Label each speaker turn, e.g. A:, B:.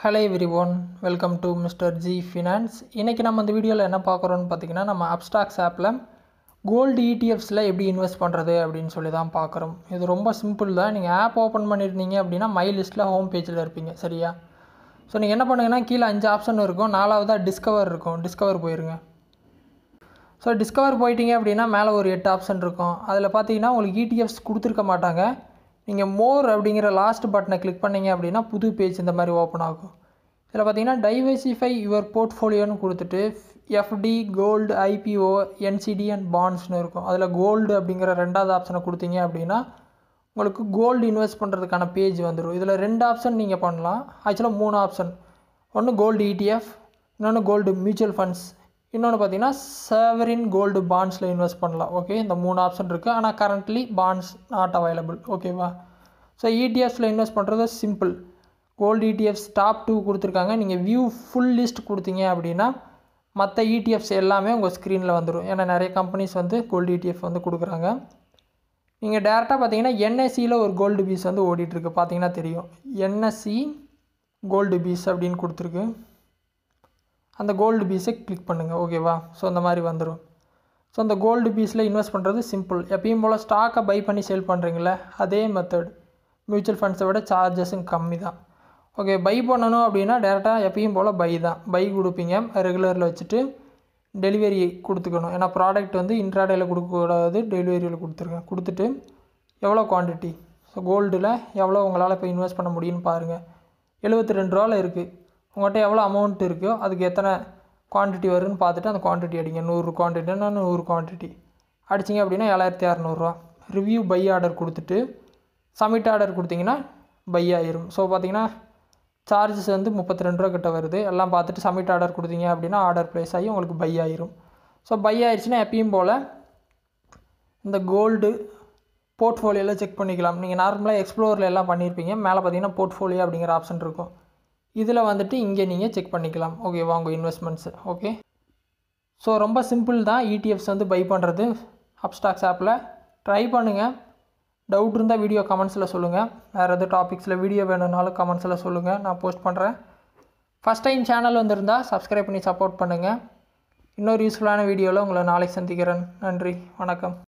A: Hello everyone, welcome to mister G finance. இன்றைக்கி நம்ம இந்த வீடியோவில் என்ன பார்க்குறோன்னு பார்த்தீங்கன்னா, நம்ம அப்ஸ்டாக்ஸ் ஆப்பில் கோல்டு இடிஎஃப்ஸில் எப்படி இன்வெஸ்ட் பண்ணுறது அப்படின்னு சொல்லி தான் பார்க்குறோம். இது ரொம்ப சிம்பிள் தான். நீங்கள் ஆப் ஓப்பன் பண்ணியிருந்தீங்க அப்படின்னா மை லிஸ்ட்டில் ஹோம் பேஜில் இருப்பீங்க, சரியா? ஸோ நீங்கள் என்ன பண்ணுங்கன்னா, கீழே 5 ஆப்ஷன் இருக்கும். 4வதாக டிஸ்கவர் இருக்கும். டிஸ்கவர் போயிருங்க. ஸோ டிஸ்கவர் போயிட்டீங்க அப்படின்னா மேலே ஒரு 8 ஆப்ஷன் இருக்கும். அதில் பார்த்தீங்கன்னா உங்களுக்கு இடிஎஃப்ஸ் கொடுத்துருக்க மாட்டாங்க. நீங்கள் மோர் அப்படிங்கிற லாஸ்ட் பட்டனை கிளிக் பண்ணிங்க அப்படின்னா புது பேஜ் இந்த மாதிரி ஓப்பன் ஆகும். இதில் பார்த்தீங்கன்னா டைவர்சிஃபை யுவர் போர்ட்ஃபோலியோன்னு கொடுத்துட்டு FD, gold, IPO, NCD and பாண்ட்ஸ்னு இருக்கும். அதில் கோல்டு அப்படிங்கிற 2வது ஆப்ஷனை கொடுத்தீங்க அப்படின்னா உங்களுக்கு கோல்டு இன்வெஸ்ட் பண்ணுறதுக்கான பேஜ் வந்துடும். இதில் 2 ஆப்ஷன் நீங்கள் பண்ணலாம். ஆக்சுவலாக 3 ஆப்ஷன். ஒன்று கோல்டு இடிஎஃப், இன்னொன்று கோல்டு மியூச்சுவல் ஃபண்ட்ஸ், இன்னொன்று பார்த்தீங்கன்னா சாவரின் கோல்டு பாண்ட்ஸில் இன்வெஸ்ட் பண்ணலாம். ஓகே, இந்த 3 ஆப்ஷன் இருக்குது. ஆனால் கரண்ட்லி பாண்ட்ஸ் நாட் அவைலபிள். ஓகேவா? ஸோ இடிஎஃப்ஸில் இன்வெஸ்ட் பண்ணுறது சிம்பிள். கோல்டு இடிஎஃப்ஸ் டாப் 2 கொடுத்துருக்காங்க. நீங்கள் வியூ ஃபுல் லிஸ்ட் கொடுத்தீங்க அப்படின்னா மற்ற இடிஎஃப்ஸ் எல்லாமே உங்கள் ஸ்க்ரீனில் வந்துடும். ஏன்னா நிறைய கம்பெனிஸ் வந்து கோல்டு இடிஎஃப் வந்து கொடுக்குறாங்க. நீங்கள் டேரெக்டாக பார்த்தீங்கன்னா என்எஸ்சியில் ஒரு கோல்டு பீஸ் வந்து ஓடிட்டுருக்கு. பார்த்தீங்கன்னா தெரியும், என்எஸ்சி கோல்டு பீஸ் அப்படின்னு கொடுத்துருக்கு. அந்த கோல்டு பீஸை கிளிக் பண்ணுங்கள். ஓகேவா? ஸோ அந்த மாதிரி வந்துடும். ஸோ அந்த கோல்டு பீஸில் இன்வெஸ்ட் பண்ணுறது சிம்பிள். எப்பயும் போல் ஸ்டாக்கை பை பண்ணி சேல் பண்ணுறீங்களே அதே மெத்தட். மியூச்சுவல் ஃபண்ட்ஸை விட சார்ஜஸும் கம்மி தான். ஓகே, பை பண்ணணும் அப்படின்னா டேரெக்டாக எப்பயும் போல் பை தான். பை கொடுப்பீங்க, ரெகுலரில் வச்சுட்டு டெலிவரி கொடுத்துக்கணும். ஏன்னா ப்ராடக்ட் வந்து இன்ட்ராடேயில் கொடுக்கக்கூடாது, டெலிவரியில் கொடுத்துருங்க. கொடுத்துட்டு எவ்வளோ குவான்டிட்டி, ஸோ கோல்டில் எவ்வளோ உங்களால் இப்போ இன்வெஸ்ட் பண்ண முடியும்னு பாருங்கள். 72 ரூபாவில் இருக்குது. உங்கள்கிட்ட எவ்வளோ அமௌண்ட் இருக்கோ அதுக்கு எத்தனை குவான்டிட்டி வருதுன்னு பார்த்துட்டு அந்த குவான்டிட்டி அடிங்க. 100 குவான்டிட்டினா 100 குவான்டிட்டி அடிச்சிங்க அப்படின்னா 7600 ரிவ்யூ பை ஆர்டர் கொடுத்துட்டு சப்மிட் ஆர்டர் கொடுத்தீங்கன்னா பை ஆயிரும். ஸோ பார்த்தீங்கன்னா சார்ஜஸ் வந்து 32 ரூபா கிட்ட வருது. எல்லாம் பார்த்துட்டு சப்மிட் ஆர்டர் கொடுத்தீங்க அப்படின்னா ஆர்டர் ப்ளேஸ் ஆகி உங்களுக்கு பை ஆயிரும். ஸோ பை ஆயிடுச்சுன்னா எப்பயும் போல் இந்த கோல்டு போர்ட்ஃபோலியோவில் செக் பண்ணிக்கலாம். நீங்கள் நார்மலாக எக்ஸ்ப்ளோரில் எல்லாம் பண்ணியிருப்பீங்க. மேலே பார்த்தீங்கன்னா போர்ட்ஃபோலியோ அப்படிங்கிற ஆப்ஷன் இருக்கும். இதில் வந்துட்டு இங்கே நீங்கள் செக் பண்ணிக்கலாம். ஓகேவா? உங்கள் இன்வெஸ்ட்மெண்ட்ஸு. ஓகே, ஸோ ரொம்ப சிம்பிள் தான் இடிஎஃப்ஸ் வந்து பை பண்ணுறது அப்ஸ்டாக்ஸ் ஆப்பில். ட்ரை பண்ணுங்கள். டவுட் இருந்தால் வீடியோ கமெண்ட்ஸில் சொல்லுங்கள். வேறு எதுவும் டாபிக்ஸில் வீடியோ வேணும்னாலும் கமெண்ட்ஸில் சொல்லுங்கள், நான் போஸ்ட் பண்ணுறேன். ஃபஸ்ட் டைம் சேனல் வந்திருந்தால் சப்ஸ்கிரைப் பண்ணி சப்போர்ட் பண்ணுங்கள். இன்னொரு யூஸ்ஃபுல்லான வீடியோவில் உங்களை நாளைக்கு சந்திக்கிறேன். நன்றி, வணக்கம்.